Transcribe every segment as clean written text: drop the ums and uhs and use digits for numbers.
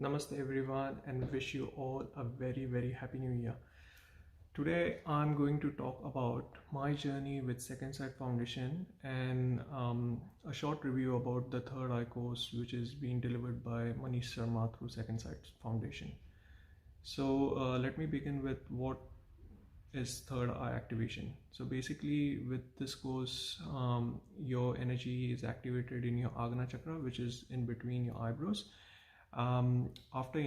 Namaste everyone and wish you all a very happy new year. Today I'm going to talk about my journey with Second Sight Foundation and a short review about the third eye course which is being delivered by Manish Sharma through Second Sight Foundation. So let me begin with what is third eye activation. So basically with this course your energy is activated in your Agna chakra, which is in between your eyebrows. After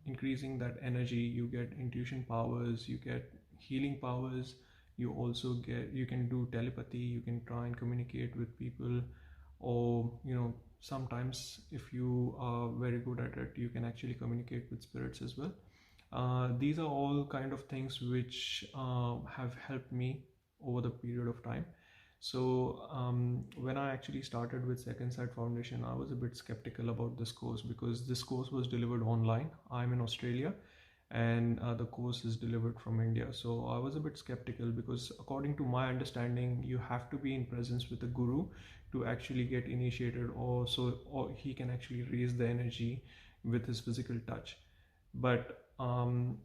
increasing that energy, you get intuition powers, you get healing powers, you can do telepathy, you can try and communicate with people, or sometimes if you are very good at it, you can actually communicate with spirits as well. These are all kind of things which have helped me over the period of time. So when I actually started with Second Sight Foundation, I was a bit skeptical about this course because this course was delivered online. I'm in Australia and the course is delivered from India. So I was a bit skeptical because according to my understanding, you have to be in presence with a guru to actually get initiated, or he can actually raise the energy with his physical touch. But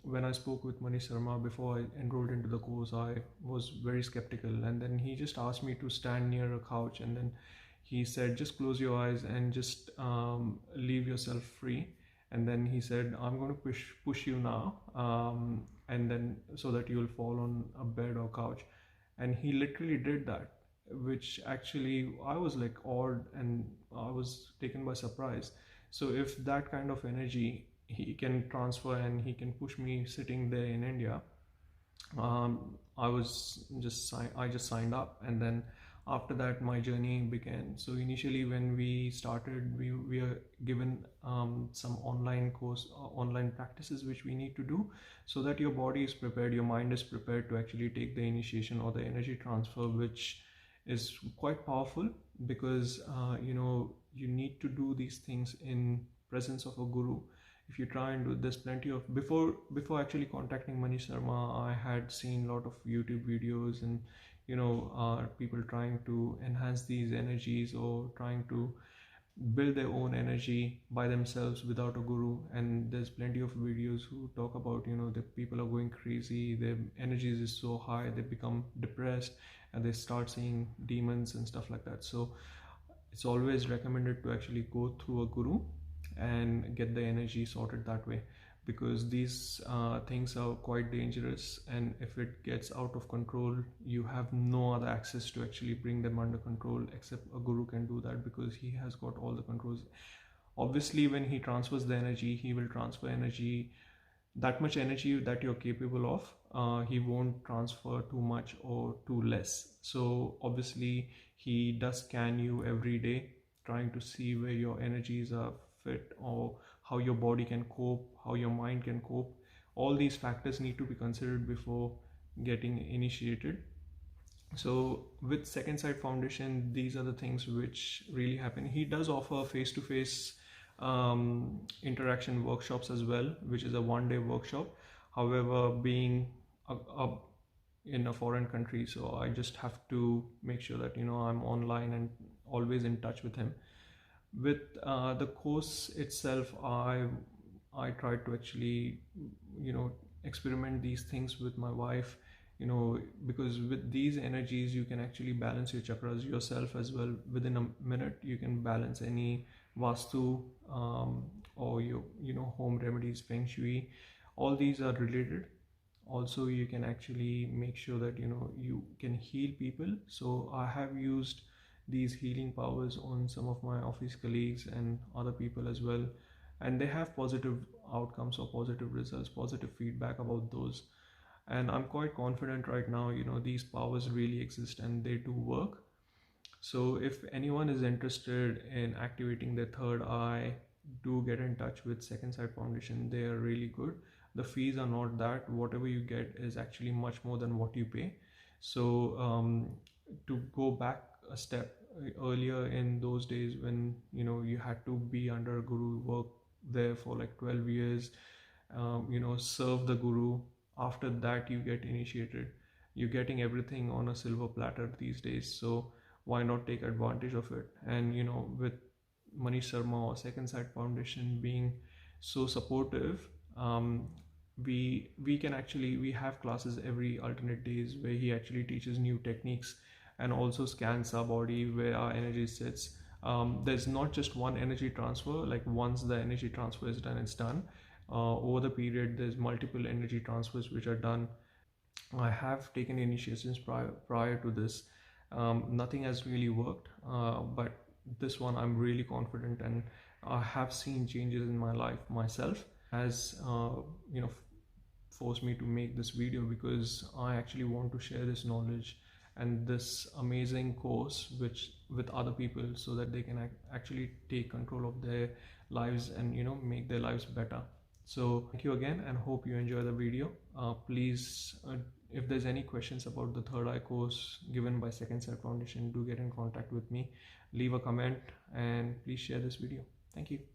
when I spoke with Manish Sharma before I enrolled into the course, I was very skeptical. And then he just asked me to stand near a couch, and then he said, just close your eyes and just leave yourself free. And then he said, I'm going to push you now, and then so that you'll fall on a bed or couch. And he literally did that, which actually I was like awed and I was taken by surprise. So if that kind of energy he can transfer and he can push me sitting there in India, I just signed up, and then after that my journey began. So initially when we started, we are given some online practices which we need to do so that your body is prepared, your mind is prepared to actually take the initiation or the energy transfer, which is quite powerful because you need to do these things in presence of a guru. If you try and do, there's plenty of, before actually contacting Manish Sharma, I had seen a lot of YouTube videos and people trying to enhance these energies or trying to build their own energy by themselves without a guru. And there's plenty of videos who talk about the people are going crazy, their energies is so high, they become depressed and they start seeing demons and stuff like that. So it's always recommended to actually go through a guru and get the energy sorted that way, because these things are quite dangerous, and if it gets out of control, you have no other access to actually bring them under control except a guru can do that, because he has got all the controls. Obviously when he transfers the energy, he will transfer energy, that much energy that you're capable of. He won't transfer too much or too less. So obviously he does scan you every day, trying to see where your energies are fit or how your body can cope, how your mind can cope. All these factors need to be considered before getting initiated. So with Second Sight Foundation, these are the things which really happen. He does offer face-to-face interaction workshops as well, which is a one-day workshop. However, being in a foreign country, so I just have to make sure that I'm online and always in touch with him. With the course itself, I tried to actually experiment these things with my wife, because with these energies you can actually balance your chakras yourself as well. Within a minute you can balance any vastu or your home remedies, feng shui, all these are related. Also you can actually make sure that you can heal people. So I have used these healing powers on some of my office colleagues and other people as well, and they have positive outcomes or positive results, positive feedback about those. And I'm quite confident right now, these powers really exist and they do work. So if anyone is interested in activating their third eye, do get in touch with Second Sight Foundation. They are really good. The fees are not that, whatever you get is actually much more than what you pay. So to go back a step, earlier in those days when you had to be under a guru, work there for like 12 years, serve the guru, after that you get initiated. You're getting everything on a silver platter these days, so why not take advantage of it? And with Manish Sharma or Second Sight Foundation being so supportive. We can actually, we have classes every alternate days where he actually teaches new techniques and also scans our body where our energy sits. There's not just one energy transfer, like once the energy transfer is done, it's done. Over the period, there's multiple energy transfers which are done. I have taken initiations prior to this. Nothing has really worked, but this one I'm really confident, and I have seen changes in my life myself. Has forced me to make this video because I actually want to share this knowledge and this amazing course with other people so that they can actually take control of their lives and make their lives better. So thank you again and hope you enjoy the video. Please, if there's any questions about the third eye course given by Second Sight Foundation, do get in contact with me, leave a comment, and please share this video. Thank you.